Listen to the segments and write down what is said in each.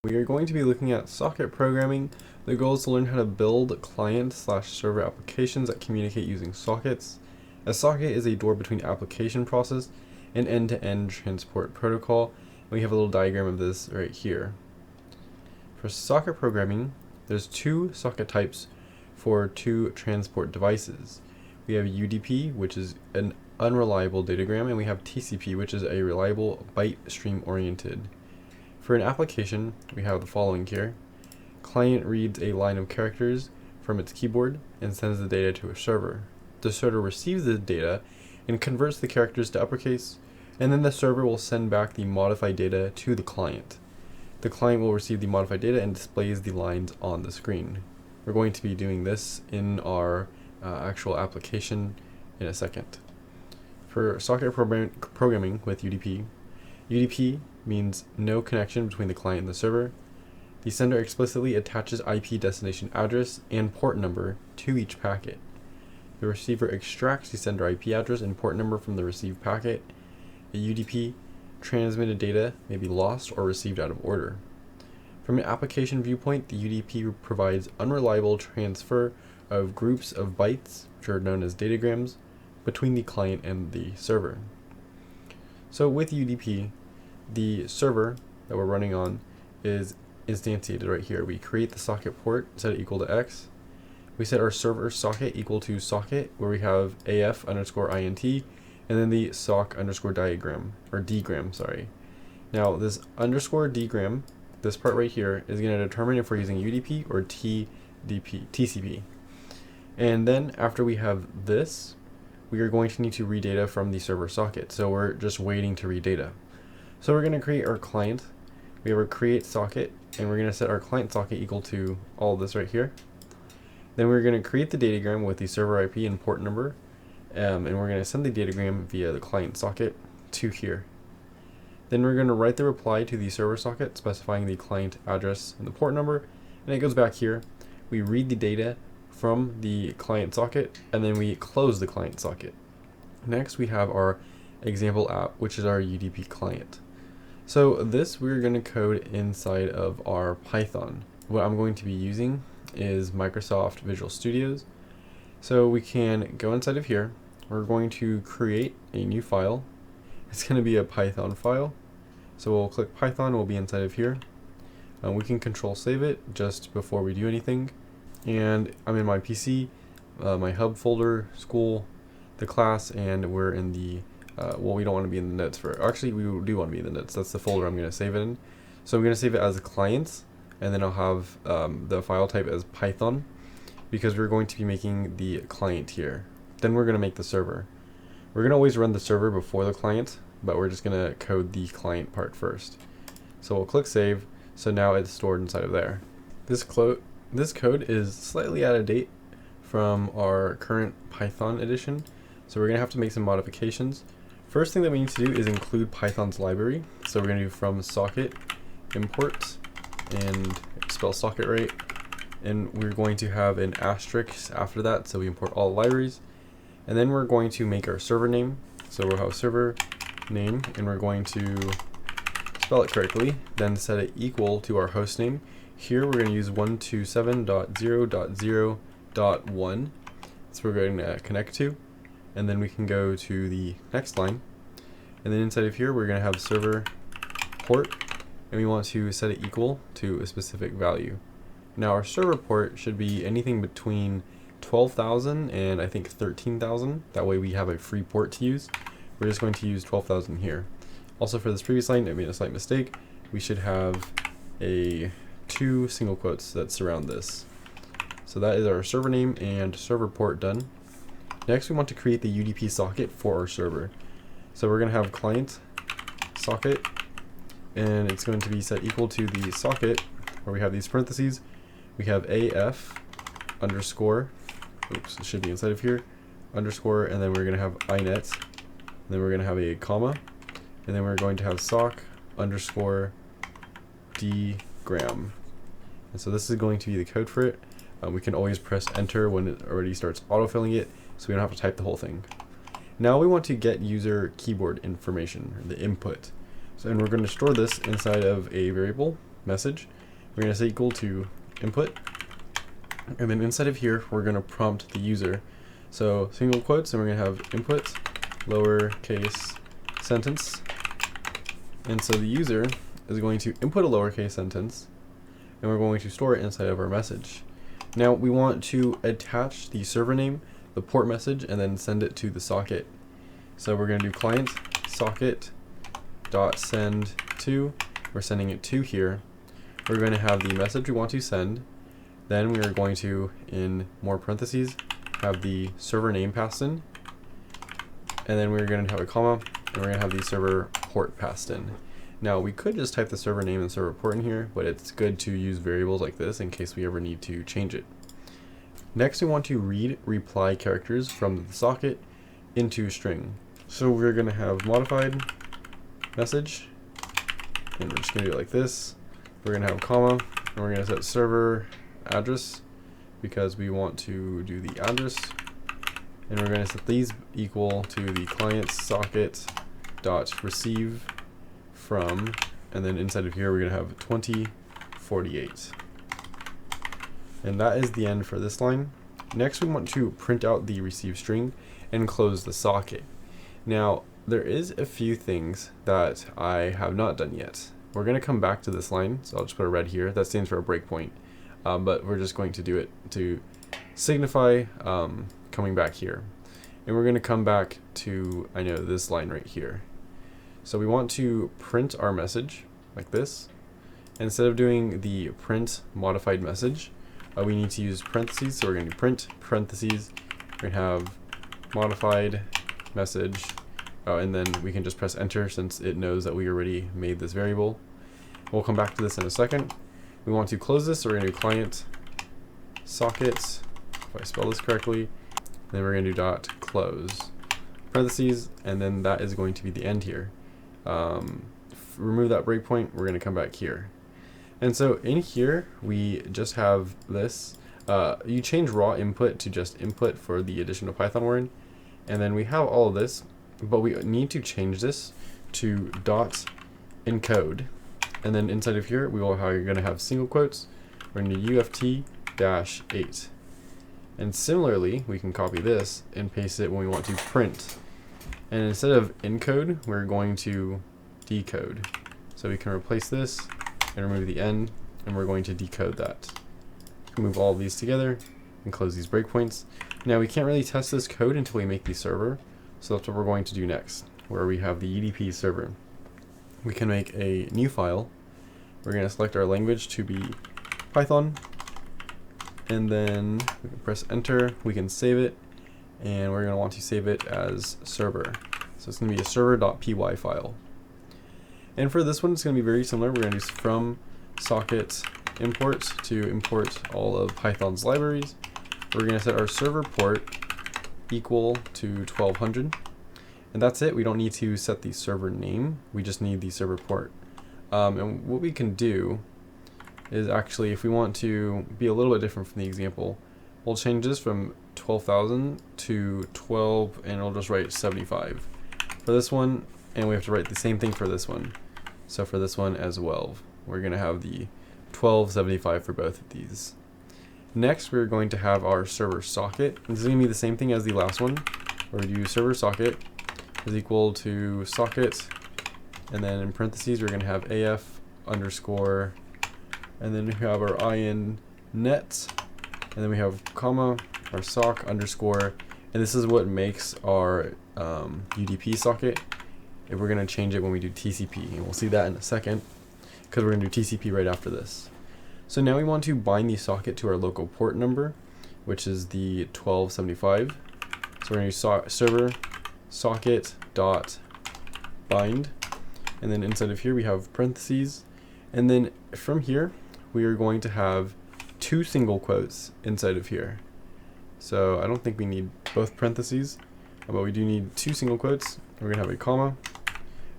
We are going to be looking at socket programming. The goal is to learn how to build client/server applications that communicate using sockets. A socket is a door between application process and end-to-end transport protocol. And we have a little diagram of this right here. For socket programming, there's two socket types for two transport devices. We have UDP, which is an unreliable datagram, and we have TCP, which is a reliable byte stream oriented. For an application, we have the following here. Client reads a line of characters from its keyboard and sends the data to a server. The server receives the data and converts the characters to uppercase, and then the server will send back the modified data to the client. The client will receive the modified data and displays the lines on the screen. We're going to be doing this in our actual application in a second. For socket programming with UDP, UDP means no connection between the client and the server. The sender explicitly attaches IP destination address and port number to each packet. The receiver extracts the sender IP address and port number from the received packet. The UDP transmitted data may be lost or received out of order. From an application viewpoint, the UDP provides unreliable transfer of groups of bytes, which are known as datagrams, between the client and the server. So with UDP, the server that we're running on is instantiated right here. We create the socket port, set it equal to X. We set our server socket equal to socket, where we have AF_INT, and then the DGram, sorry. Now this _DGram, this part right here, is going to determine if we're using UDP or TCP. And then after we have this, we are going to need to read data from the server socket. So we're just waiting to read data. So we're going to create our client. We have our create socket, and we're going to set our client socket equal to all of this right here. Then we're going to create the datagram with the server IP and port number, and we're going to send the datagram via the client socket to here. Then we're going to write the reply to the server socket, specifying the client address and the port number, and it goes back here. We read the data from the client socket, and then we close the client socket. Next, we have our example app, which is our UDP client. So this we're going to code inside of our Python. What I'm going to be using is Microsoft Visual Studios. So we can go inside of here. We're going to create a new file. It's going to be a Python file. So we'll click Python, we'll be inside of here. We can control save it just before we do anything. And I'm in my PC, my hub folder, school, the class, and we're in the well, we don't want to be in the nets actually we do want to be in the nets. That's the folder I'm going to save it in. So I'm going to save it as clients, and then I'll have the file type as Python, because we're going to be making the client here. Then we're going to make the server. We're going to always run the server before the client, but we're just going to code the client part first. So we'll click save. So now it's stored inside of there. This code is slightly out of date from our current Python edition, so we're going to have to make some modifications. First thing that we need to do is include Python's library. So we're going to do from socket import and spell socket right, and we're going to have an asterisk after that, so we import all libraries. And then we're going to make our server name. So we'll have server name, and we're going to spell it correctly, then set it equal to our host name. Here we're going to use 127.0.0.1. So we're going to connect to, and then we can go to the next line. And then inside of here we're going to have server port, and we want to set it equal to a specific value. Now our server port should be anything between 12,000 and I think 13,000. That way we have a free port to use. We're just going to use 12,000 here. Also for this previous line, I made a slight mistake. We should have two single quotes that surround this. So that is our server name and server port done. Next we want to create the UDP socket for our server. So we're going to have client socket, and it's going to be set equal to the socket, where we have these parentheses. We have AF underscore, oops, it should be inside of here, underscore, and then we're going to have inet, and then we're going to have a comma, and then we're going to have sock underscore dgram. And so this is going to be the code for it. We can always press enter when it already starts autofilling it, so we don't have to type the whole thing. Now we want to get user keyboard information, or the input. So, and we're going to store this inside of a variable message. We're going to say equal to input, and then inside of here we're going to prompt the user. So single quotes, and we're going to have input lowercase sentence, and so the user is going to input a lowercase sentence, and we're going to store it inside of our message. Now we want to attach the server name, the port message, and then send it to the socket. So we're going to do client socket dot send to. We're sending it to here. We're going to have the message we want to send. Then we are going to, in more parentheses, have the server name passed in, and then we're going to have a comma, and we're going to have the server port passed in. Now we could just type the server name and server port in here, but it's good to use variables like this in case we ever need to change it. Next, we want to read reply characters from the socket into string. So we're going to have modified message, and we're just going to do it like this. We're going to have a comma, and we're going to set server address because we want to do the address, and we're going to set these equal to the client socket dot receive from, and then inside of here we're going to have 2048. And that is the end for this line. Next, we want to print out the receive string and close the socket. Now, there is a few things that I have not done yet. We're going to come back to this line, so I'll just put a red here. That stands for a breakpoint, but we're just going to do it to signify coming back here. And we're going to come back to, this line right here. So we want to print our message like this. Instead of doing the print modified message, we need to use parentheses. So we're going to do print parentheses. We're going to have modified message. And then we can just press enter since it knows that we already made this variable. We'll come back to this in a second. We want to close this, so we're going to do client socket, if I spell this correctly. Then we're going to do dot close parentheses, and then that is going to be the end here. Remove that breakpoint, we're going to come back here. And so in here, we just have this. You change raw input to just input for the additional Python we're in. And then we have all of this, but we need to change this to dot encode. And then inside of here, you're going to have single quotes. We're going to do UFT-8. And similarly, we can copy this and paste it when we want to print. And instead of encode, we're going to decode. So we can replace this and remove the N, and we're going to decode that. Move all of these together and close these breakpoints. Now we can't really test this code until we make the server, so that's what we're going to do next, where we have the UDP server. We can make a new file. We're going to select our language to be Python, and then we can press enter. We can save it, and we're going to want to save it as server. So it's going to be a server.py file. And for this one, it's going to be very similar. We're going to do from socket import to import all of Python's libraries. We're going to set our server port equal to 1200. And that's it. We don't need to set the server name. We just need the server port. And what we can do is actually, if we want to be a little bit different from the example, we'll change this from 12,000 to 12, and we'll just write 75 for this one. And we have to write the same thing for this one. So for this one as well, we're going to have the 1275 for both of these. Next, we're going to have our server socket. This is going to be the same thing as the last one, where we do server socket is equal to socket, and then in parentheses, we're going to have AF underscore, and then we have our IN net, and then we have comma, our sock underscore, and this is what makes our UDP socket. If we're going to change it when we do TCP, and we'll see that in a second, because we're going to do TCP right after this. So now we want to bind the socket to our local port number, which is the 1275. So we're going to do server socket dot bind, and then inside of here we have parentheses, and then from here we are going to have two single quotes inside of here. So I don't think we need both parentheses, but we do need two single quotes. We're going to have a comma,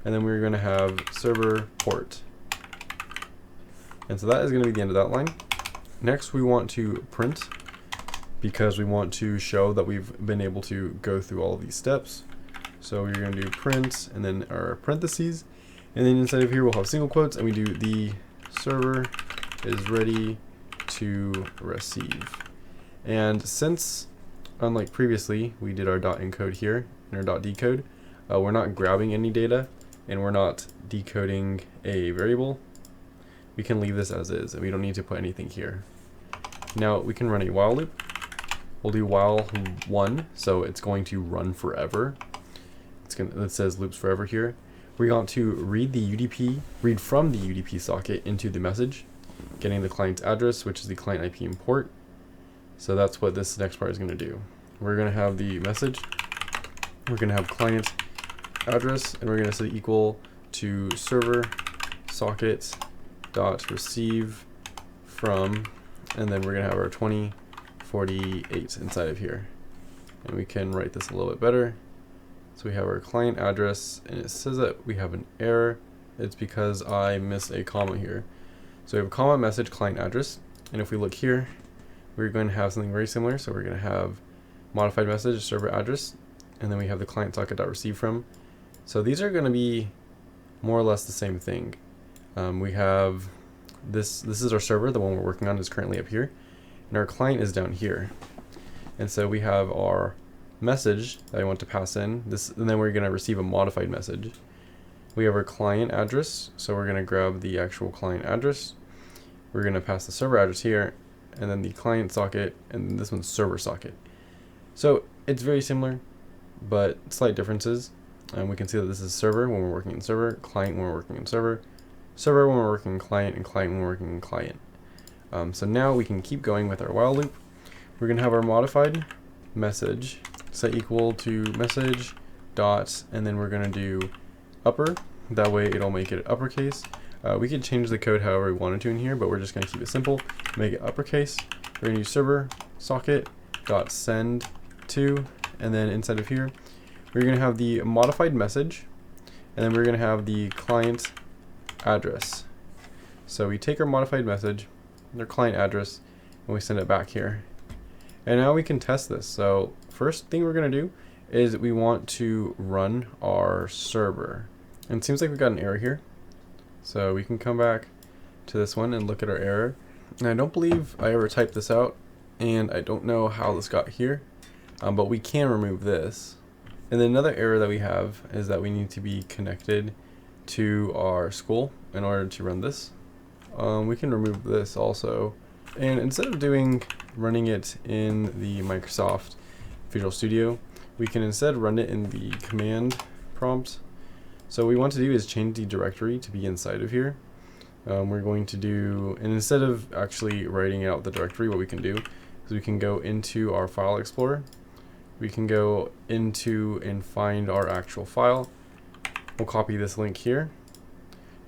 and then we're going to have server port. And so that is going to be the end of that line. Next, we want to print, because we want to show that we've been able to go through all of these steps. So we're going to do print, and then our parentheses, and then inside of here we'll have single quotes, and we do the server is ready to receive. And since, unlike previously, we did our .encode here and our .decode, we're not grabbing any data and we're not decoding a variable. We can leave this as is and we don't need to put anything here. Now we can run a while loop. We'll do while 1, so it's going to run forever. It says loops forever here. We're going to read from the UDP socket into the message, getting the client's address, which is the client IP and port. So that's what this next part is going to do. We're going to have the message, we're going to have client address, and we're going to set equal to server socket dot receive from, and then we're going to have our 2048 inside of here. And we can write this a little bit better. So we have our client address, and it says that we have an error. It's because I missed a comma here. So we have a comma message client address, and if we look here, we're going to have something very similar. So we're going to have modified message server address, and then we have the client socket.receive from. So these are going to be more or less the same thing. We have this is our server, the one we're working on is currently up here, and our client is down here. And so we have our message that I want to pass in this, and then we're going to receive a modified message. We have our client address, so we're going to grab the actual client address. We're going to pass the server address here, and then the client socket, and this one's server socket. So it's very similar, but slight differences. And we can see that this is server when we're working in server, client when we're working in server, server when we're working in client, and client when we're working in client. So now we can keep going with our while loop. We're going to have our modified message set equal to message dot, and then we're going to do upper. That way it'll make it uppercase. We could change the code however we wanted to in here, but we're just going to keep it simple, make it uppercase. We're going to use server socket dot send to, and then inside of here we're going to have the modified message, and then we're going to have the client address. So we take our modified message, their client address, and we send it back here. And now we can test this. So first thing we're going to do is we want to run our server. And it seems like we got an error here. So we can come back to this one and look at our error. And I don't believe I ever typed this out, and I don't know how this got here, but we can remove this. And then another error that we have is that we need to be connected to our school in order to run this. We can remove this also. And instead of running it in the Microsoft Visual Studio, we can instead run it in the command prompt. So what we want to do is change the directory to be inside of here. We're going to do, and instead of actually writing out the directory, what we can do is we can go into our file explorer. We can go into and find our actual file. We'll copy this link here,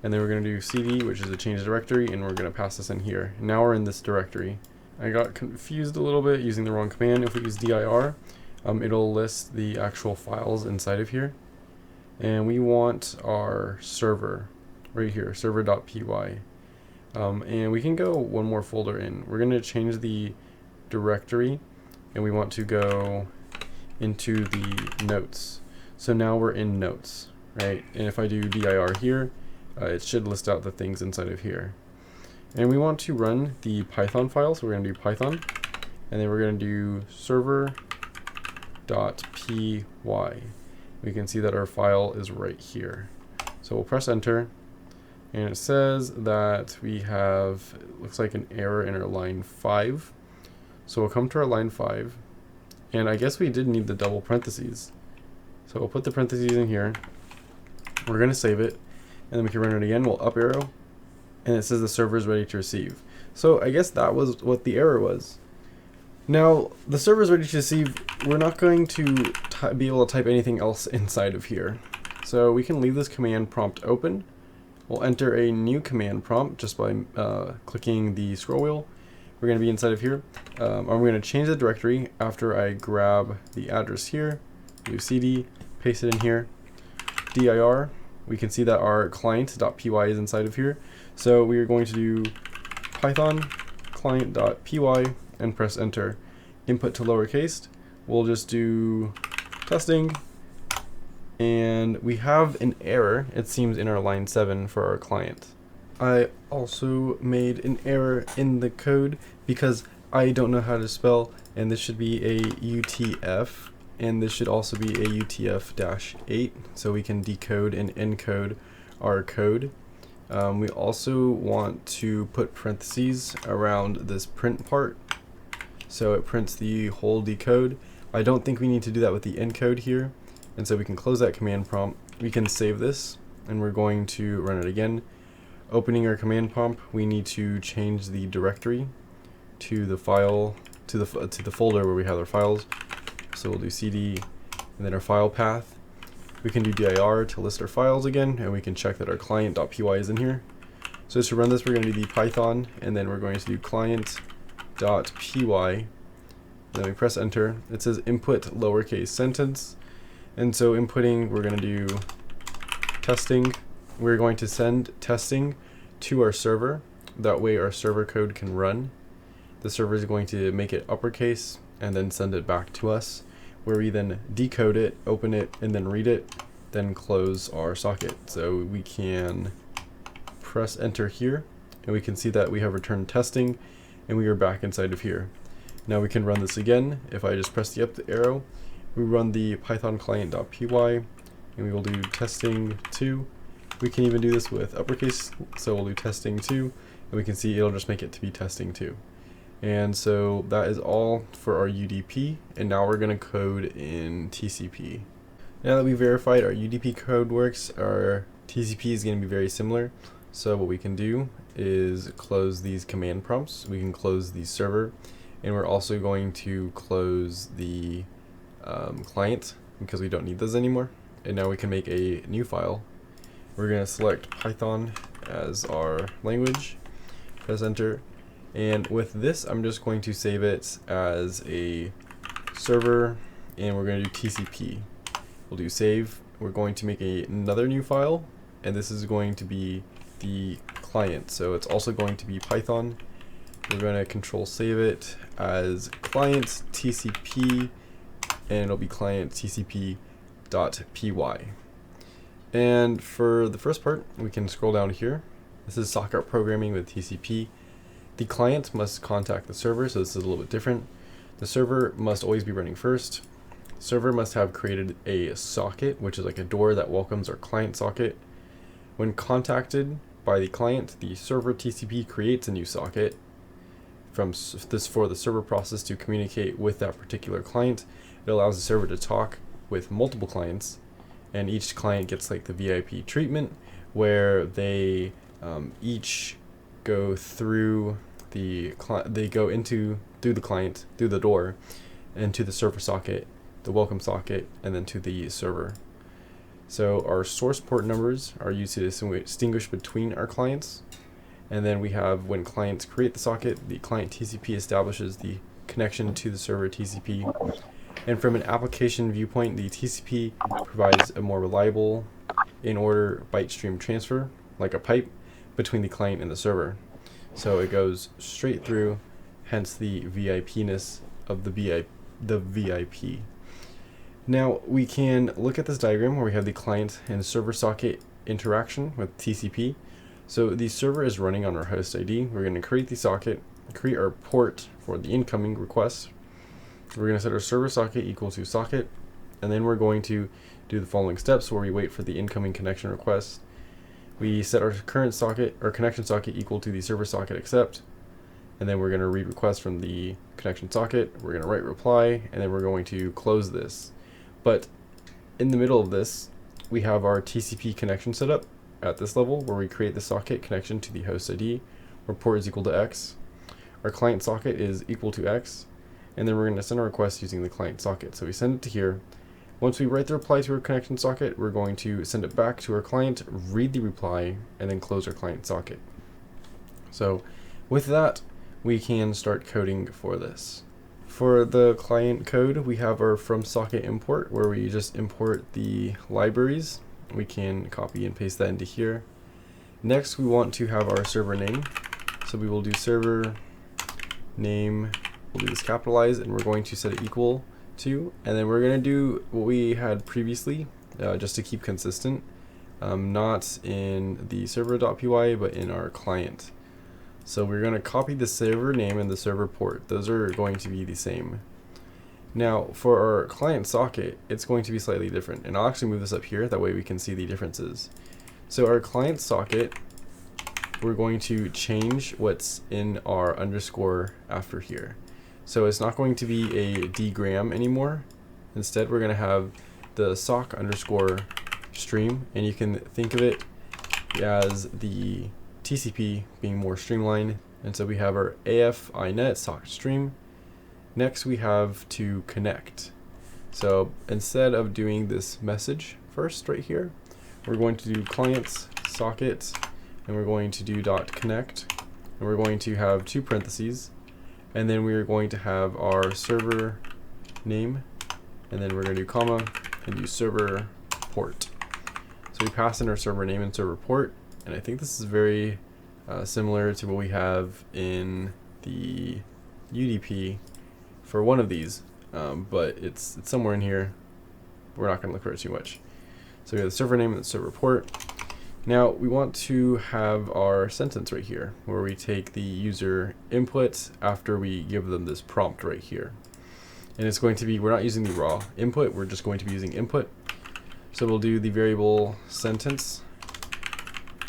and then we're going to do cd, which is a change directory, and we're going to pass this in here. Now we're in this directory. I got confused a little bit using the wrong command. If we use dir, it'll list the actual files inside of here. And we want our server right here, server.py. And we can go one more folder in. We're going to change the directory, and we want to go into the notes. So now we're in notes, right? And if I do dir here, it should list out the things inside of here. And we want to run the Python file, so we're going to do Python, and then we're going to do server.py. We can see that our file is right here. So we'll press enter, and it says that we have, it looks like an error in our line 5. So we'll come to our line 5, and I guess we did need the double parentheses. So we'll put the parentheses in here. We're going to save it, and then we can run it again. We'll up arrow, and it says the server is ready to receive. So I guess that was what the error was. Now the server is ready to receive. We're not going to be able to type anything else inside of here. So we can leave this command prompt open. We'll enter a new command prompt just by clicking the scroll wheel. We're going to be inside of here. I'm going to change the directory after I grab the address here, do cd, paste it in here, dir. We can see that our client.py is inside of here. So we are going to do Python client.py and press enter. Input to lowercase. We'll just do testing, and we have an error, it seems, in our line 7 for our client. I also made an error in the code because I don't know how to spell, and this should be a UTF, and this should also be a UTF-8, so we can decode and encode our code. We also want to put parentheses around this print part, so it prints the whole decode. I don't think we need to do that with the encode here, and so we can close that command prompt. We can save this, and we're going to run it again. Opening our command prompt, we need to change the directory to the file to the folder where we have our files. So we'll do cd and then our file path. We can do dir to list our files again, and we can check that our client.py is in here. So to run this, we're going to do the Python, and then we're going to do client.py. Then we press enter. It says input lowercase sentence, and so inputting, we're going to do testing. We're going to send testing to our server. That way our server code can run. The server is going to make it uppercase and then send it back to us, where we then decode it, open it, and then read it, then close our socket. So we can press enter here, and we can see that we have returned testing, and we are back inside of here. Now we can run this again. If I just press the up arrow, we run the python client.py, and we will do testing 2. We can even do this with uppercase, so we'll do testing 2, and we can see it'll just make it to be testing 2. And so that is all for our UDP, and now we're going to code in TCP. Now that we verified our UDP code works, our TCP is going to be very similar. So what we can do is close these command prompts. We can close the server, and we're also going to close the client because we don't need those anymore. And now we can make a new file. We're going to select Python as our language, press enter, and with this I'm just going to save it as a server, and we're going to do TCP. We'll do save. We're going to make another new file, and this is going to be the client, so it's also going to be Python. We're going to control save it as client TCP, and it'll be client TCP.py. And for the first part, we can scroll down here. This is socket programming with TCP. The client must contact the server, so this is a little bit different. The server must always be running first. The server must have created a socket, which is like a door that welcomes our client socket. When contacted by the client, the server TCP creates a new socket for the server process to communicate with that particular client. It allows the server to talk with multiple clients, and each client gets like the VIP treatment, where they each go through through the client, through the door, and to the server socket, the welcome socket, and then to the server. So our source port numbers are used to distinguish between our clients, and then we have, when clients create the socket, the client TCP establishes the connection to the server TCP. And from an application viewpoint, the TCP provides a more reliable in-order byte stream transfer, like a pipe, between the client and the server. So it goes straight through, hence the VIP-ness of the VIP. Now we can look at this diagram where we have the client and server socket interaction with TCP. So the server is running on our host ID. We're going to create the socket, create our port for the incoming request. We're going to set our server socket equal to socket, and then we're going to do the following steps where we wait for the incoming connection request. We set our current socket, or connection socket, equal to the server socket accept, and then we're going to read request from the connection socket. We're going to write reply, and then we're going to close this. But in the middle of this, we have our TCP connection set up at this level, where we create the socket connection to the host ID, where port is equal to X. Our client socket is equal to X, and then we're going to send a request using the client socket. So we send it to here. Once we write the reply to our connection socket, we're going to send it back to our client, read the reply, and then close our client socket. So with that, we can start coding for this. For the client code, we have our from socket import, where we just import the libraries. We can copy and paste that into here. Next, we want to have our server name. So we will do server name. We'll do this capitalized, and we're going to set it equal to, and then we're going to do what we had previously, just to keep consistent. not in the server.py, but in our client. So we're going to copy the server name and the server port. Those are going to be the same. Now for our client socket, it's going to be slightly different, and I'll actually move this up here, that way we can see the differences. So our client socket, we're going to change what's in our underscore after here. So it's not going to be a dgram anymore. Instead, we're going to have the sock underscore stream, and you can think of it as the TCP being more streamlined. And so we have our AF inet socket stream. Next, we have to connect. So instead of doing this message first right here, we're going to do clients socket, and we're going to do .connect, and we're going to have two parentheses, and then we're going to have our server name, and then we're going to do comma and do server port. So we pass in our server name and server port, and I think this is very similar to what we have in the UDP for one of these, but it's somewhere in here. We're not going to look for it too much. So we have the server name and the server port. Now we want to have our sentence right here, where we take the user input after we give them this prompt right here. And it's going to be, we're not using the raw input, we're just going to be using input. So we'll do the variable sentence,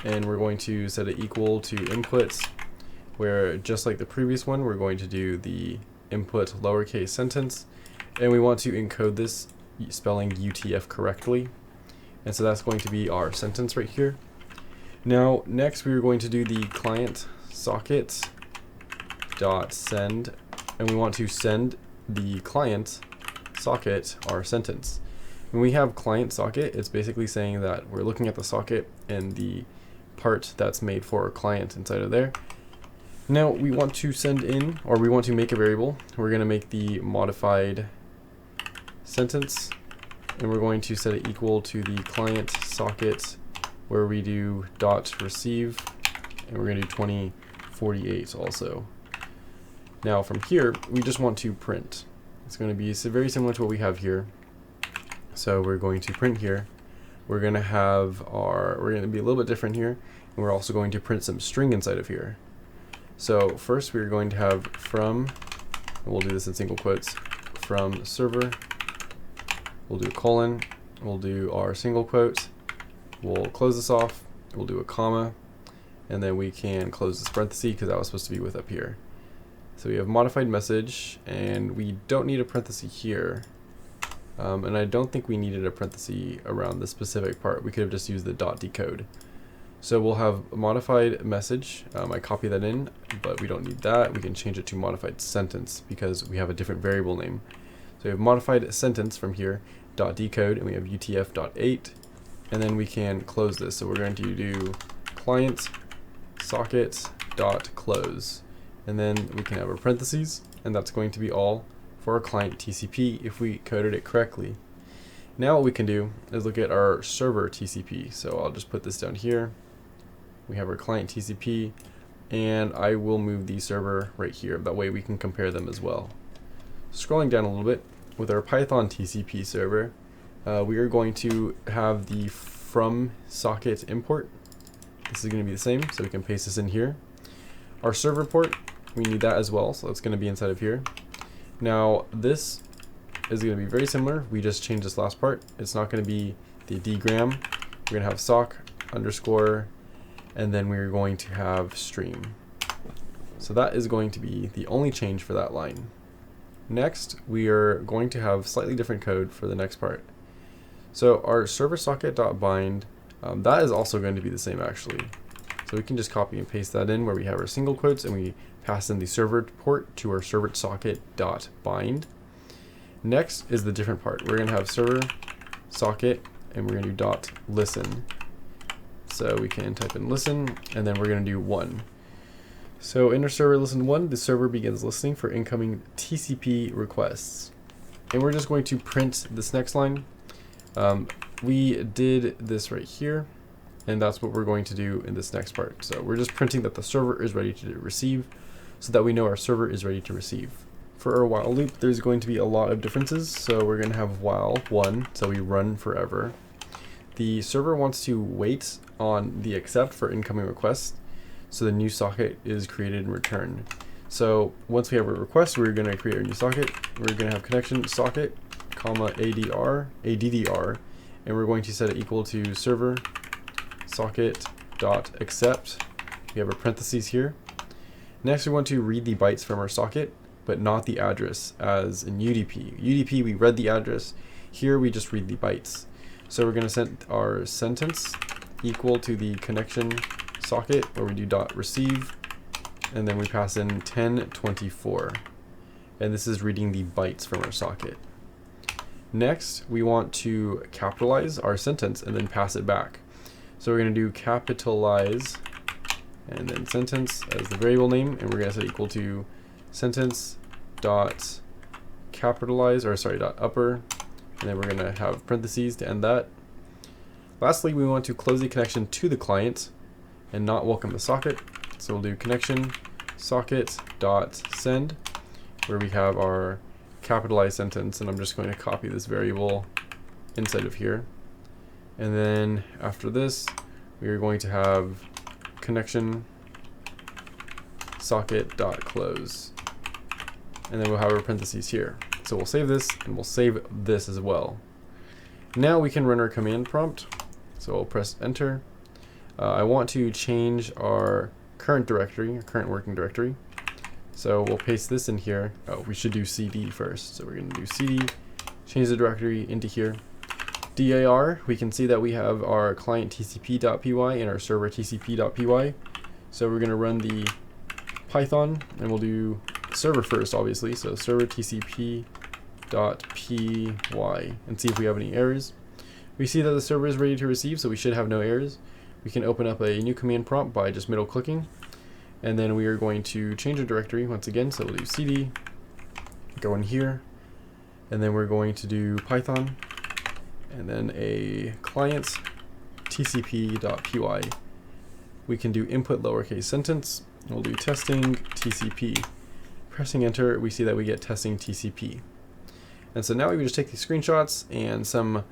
and we're going to set it equal to inputs, where just like the previous one, we're going to do the input lowercase sentence, and we want to encode this spelling UTF correctly. And so that's going to be our sentence right here. Now, next we are going to do the client socket dot send, and we want to send the client socket our sentence. When we have client socket, it's basically saying that we're looking at the socket and the part that's made for our client inside of there. Now we want to send in, or we want to make a variable. We're going to make the modified sentence, and we're going to set it equal to the client socket, where we do dot receive, and we're going to do 2048 also. Now from here, we just want to print. It's going to be very similar to what we have here. So we're going to print here. We're going to have we're going to be a little bit different here, and we're also going to print some string inside of here. So first we're going to have from, and we'll do this in single quotes, from server. We'll do a colon, we'll do our single quote, we'll close this off, we'll do a comma, and then we can close this parenthesis because that was supposed to be with up here. So we have modified message, and we don't need a parenthesis here, and I don't think we needed a parenthesis around this specific part. We could have just used the dot decode. So we'll have a modified message. I copy that in, but we don't need that. We can change it to modified sentence because we have a different variable name. So we have modified sentence from here, dot decode, and we have UTF.8, and then we can close this. So we're going to do client socket dot close, and then we can have a parentheses, and that's going to be all for our client TCP if we coded it correctly. Now what we can do is look at our server TCP. So I'll just put this down here. We have our client TCP, and I will move the server right here. That way we can compare them as well. Scrolling down a little bit, with our Python TCP server, we are going to have the from socket import. This is going to be the same, so we can paste this in here. Our server port, we need that as well, so it's going to be inside of here. Now this is going to be very similar. We just changed this last part. It's not going to be the dgram. We're going to have sock underscore, and then we're going to have stream. So that is going to be the only change for that line. Next, we are going to have slightly different code for the next part. So our server socket.bind, that is also going to be the same actually. So we can just copy and paste that in where we have our single quotes, and we pass in the server port to our server socket.bind. Next is the different part. We're going to have server socket, and we're going to do dot listen. So we can type in listen, and then we're going to do 1. So in our server listen 1, the server begins listening for incoming TCP requests. And we're just going to print this next line. We did this right here, and that's what we're going to do in this next part. So we're just printing that the server is ready to receive, so that we know our server is ready to receive. For our while loop, there's going to be a lot of differences. So we're going to have while 1, so we run forever. the server wants to wait on the accept for incoming requests, so the new socket is created in return. So once we have a request, we're going to create a new socket. We're going to have connection socket, comma addr, and we're going to set it equal to server socket dot accept. We have our parentheses here. Next, we want to read the bytes from our socket, but not the address, as in UDP. UDP, we read the address. Here, we just read the bytes. So we're going to set our sentence equal to the connection socket, where we do dot receive, and then we pass in 1024. And this is reading the bytes from our socket. Next, we want to capitalize our sentence and then pass it back. So we're going to do capitalize and then sentence as the variable name, and we're going to set equal to sentence dot capitalize, or sorry, dot upper, and then we're going to have parentheses to end that. Lastly, we want to close the connection to the client and not welcome the socket. So we'll do connection socket dot send, where we have our capitalized sentence, and I'm just going to copy this variable inside of here. And then after this, we are going to have connection socket dot close, and then we'll have our parentheses here. So we'll save this, and we'll save this as well. Now we can run our command prompt. So I'll press enter. I want to change our current directory, our current working directory. So we'll paste this in here. Oh, we should do cd first. So we're going to do cd, change the directory into here. dir, we can see that we have our client tcp.py and our server tcp.py. So we're going to run the Python, and we'll do server first, obviously. So server tcp.py, and see if we have any errors. We see that the server is ready to receive, so we should have no errors. We can open up a new command prompt by just middle clicking, and then we are going to change our directory once again. So we'll do cd, go in here, and then we're going to do Python, and then a client tcp.py. We can do input lowercase sentence. We'll do testing TCP. Pressing enter, we see that we get testing TCP. And so now we just take these screenshots and some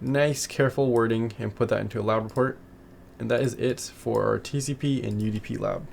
nice careful wording and put that into a lab report. And that is it for our TCP and UDP lab.